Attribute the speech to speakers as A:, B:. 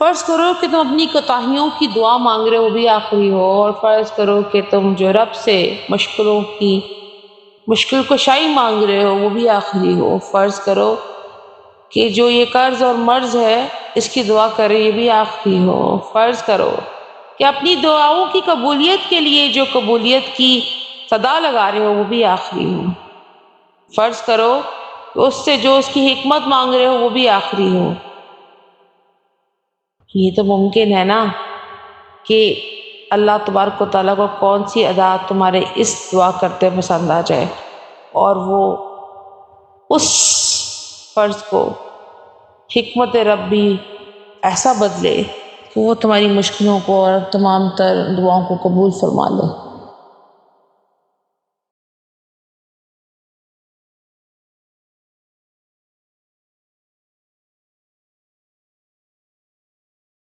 A: فرض کرو کہ تم اپنی کوتاہیوں کی دعا مانگ رہے ہو، وہ بھی آخری ہو، اور فرض کرو کہ تم جو رب سے مشکلوں کی مشکل کشائی مانگ رہے ہو وہ بھی آخری ہو۔ فرض کرو کہ جو یہ قرض اور مرض ہے اس کی دعا کرے یہ بھی آخری ہو۔ فرض کرو کہ اپنی دعاؤں کی قبولیت کے لیے جو قبولیت کی صدا لگا رہے ہو وہ بھی آخری ہو۔ فرض کرو کہ اس سے جو اس کی حکمت مانگ رہے ہو وہ بھی آخری ہو۔ یہ تو ممکن ہے نا کہ اللہ تبارک و تعالیٰ کو کون سی ادا تمہارے اس دعا کرتے پسند آ جائے اور وہ اس فرض کو حکمت ربی ایسا بدلے کہ وہ تمہاری مشکلوں کو اور تمام تر دعاؤں کو قبول فرما لے۔